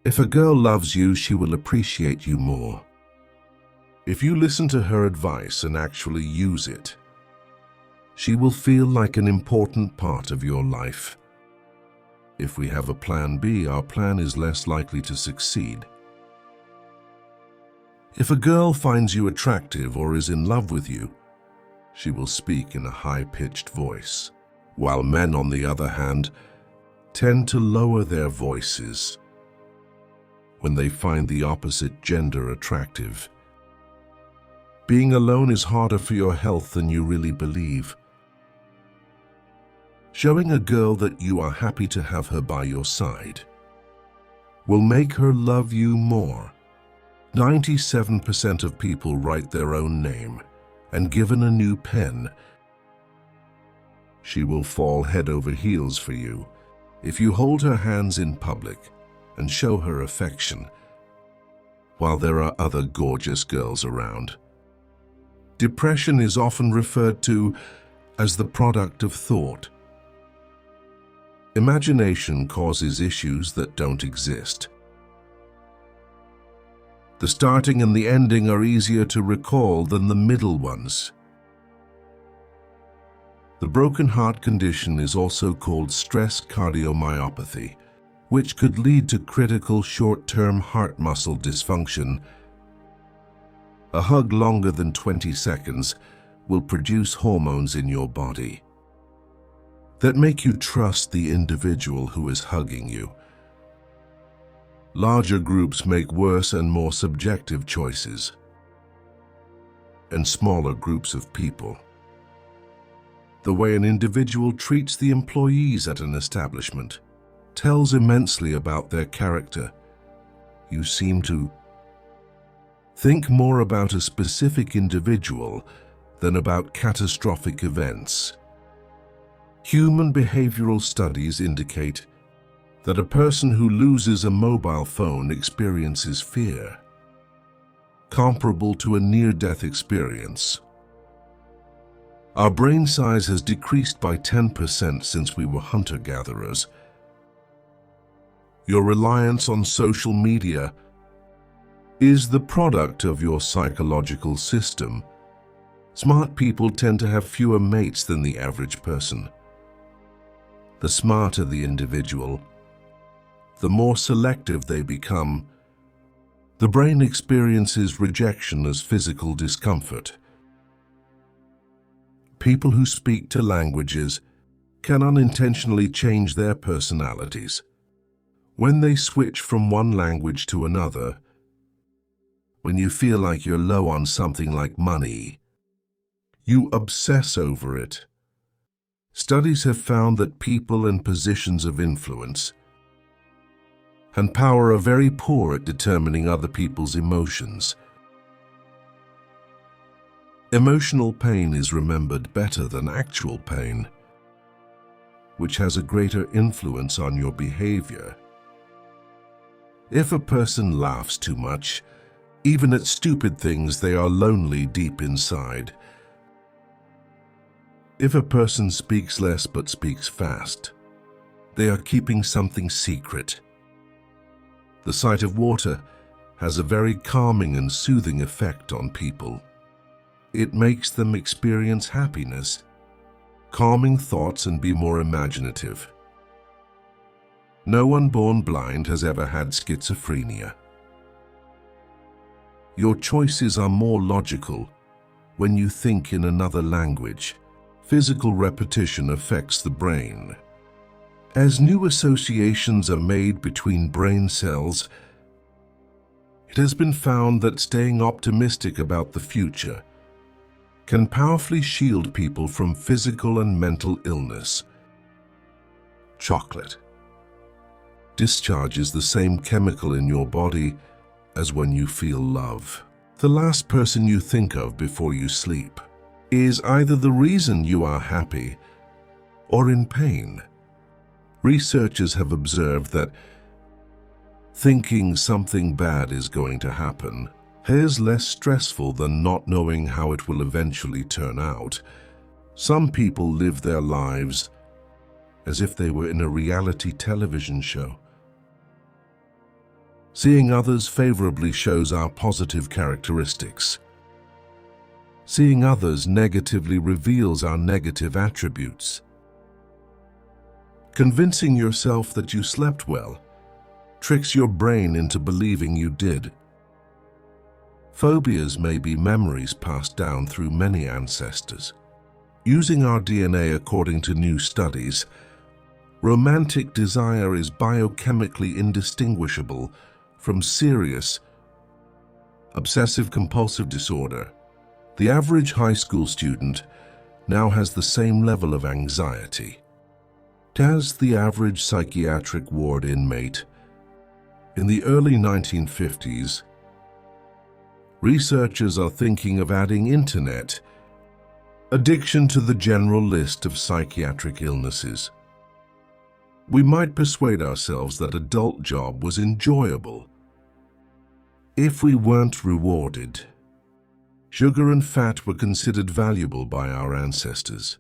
If a girl loves you, she will appreciate you more. If you listen to her advice and actually use it, she will feel like an important part of your life. If we have a plan B, our plan is less likely to succeed. If a girl finds you attractive or is in love with you, she will speak in a high-pitched voice, while men, on the other hand, tend to lower their voices when they find the opposite gender attractive. Being alone is harder for your health than you really believe. Showing a girl that you are happy to have her by your side will make her love you more. 97% of people write their own name, and given a new pen, she will fall head over heels for you. If you hold her hands in public and show her affection, while there are other gorgeous girls around. Depression is often referred to as the product of thought. Imagination causes issues that don't exist. The starting and the ending are easier to recall than the middle ones. The broken heart condition is also called stress cardiomyopathy, which could lead to critical short-term heart muscle dysfunction. A hug longer than 20 seconds will produce hormones in your body that make you trust the individual who is hugging you. Larger groups make worse and more subjective choices, and smaller groups of people. The way an individual treats the employees at an establishment tells immensely about their character. You seem to think more about a specific individual than about catastrophic events. Human behavioral studies indicate that a person who loses a mobile phone experiences fear, comparable to a near-death experience. Our brain size has decreased by 10% since we were hunter-gatherers. Your reliance on social media is the product of your psychological system. Smart people tend to have fewer mates than the average person. The smarter the individual, the more selective they become. The brain experiences rejection as physical discomfort. People who speak 2 languages can unintentionally change their personalities. When they switch from one language to another, when you feel like you're low on something like money, you obsess over it. Studies have found that people in positions of influence and power are very poor at determining other people's emotions. Emotional pain is remembered better than actual pain, which has a greater influence on your behavior. If a person laughs too much, even at stupid things, they are lonely deep inside. If a person speaks less but speaks fast, they are keeping something secret. The sight of water has a very calming and soothing effect on people. It makes them experience happiness, calming thoughts, and be more imaginative. No one born blind has ever had schizophrenia. Your choices are more logical when you think in another language. Physical repetition affects the brain. As new associations are made between brain cells, it has been found that staying optimistic about the future can powerfully shield people from physical and mental illness. Chocolate discharges the same chemical in your body as when you feel love. The last person you think of before you sleep is either the reason you are happy or in pain. Researchers have observed that thinking something bad is going to happen is less stressful than not knowing how it will eventually turn out. Some people live their lives as if they were in a reality television show. Seeing others favorably shows our positive characteristics. Seeing others negatively reveals our negative attributes. Convincing yourself that you slept well tricks your brain into believing you did. Phobias may be memories passed down through many ancestors. Using our DNA according to new studies, romantic desire is biochemically indistinguishable from serious obsessive-compulsive disorder. The average high school student now has the same level of anxiety as the average psychiatric ward inmate. In the early 1950s, researchers are thinking of adding internet addiction to the general list of psychiatric illnesses. We might persuade ourselves that adult job was enjoyable if we weren't rewarded. Sugar and fat were considered valuable by our ancestors.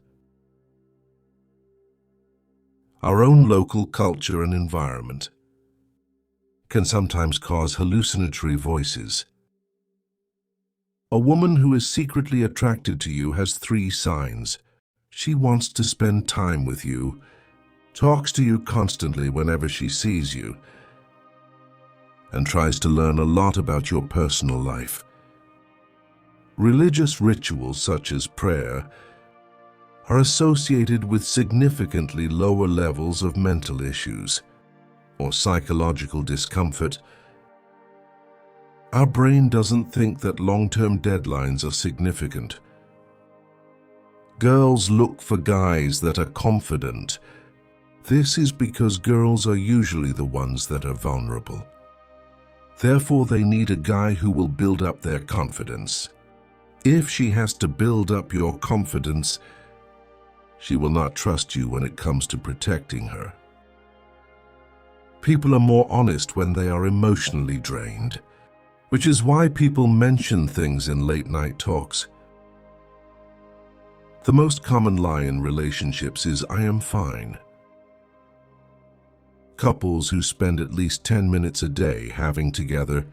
Our own local culture and environment can sometimes cause hallucinatory voices. A woman who is secretly attracted to you has 3 signs. She wants to spend time with you, talks to you constantly whenever she sees you, and tries to learn a lot about your personal life. Religious rituals such as prayer are associated with significantly lower levels of mental issues or psychological discomfort. Our brain doesn't think that long-term deadlines are significant. Girls look for guys that are confident. This is because girls are usually the ones that are vulnerable. Therefore, they need a guy who will build up their confidence. If she has to build up your confidence, she will not trust you when it comes to protecting her. People are more honest when they are emotionally drained, which is why people mention things in late-night talks. The most common lie in relationships is, "I am fine." Couples who spend at least 10 minutes a day having together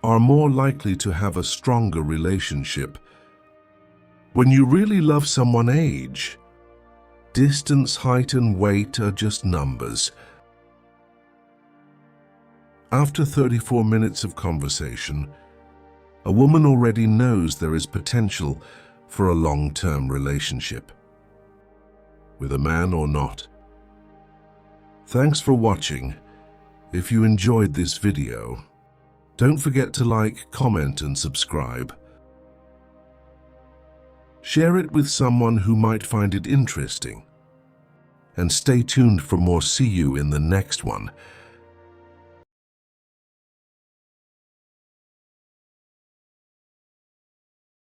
are more likely to have a stronger relationship. When you really love someone, age, distance, height, and weight are just numbers. After 34 minutes of conversation, a woman already knows there is potential for a long-term relationship, with a man or not. Thanks for watching. If you enjoyed this video, don't forget to like, comment, and subscribe. Share it with someone who might find it interesting. And stay tuned for more. See you in the next one.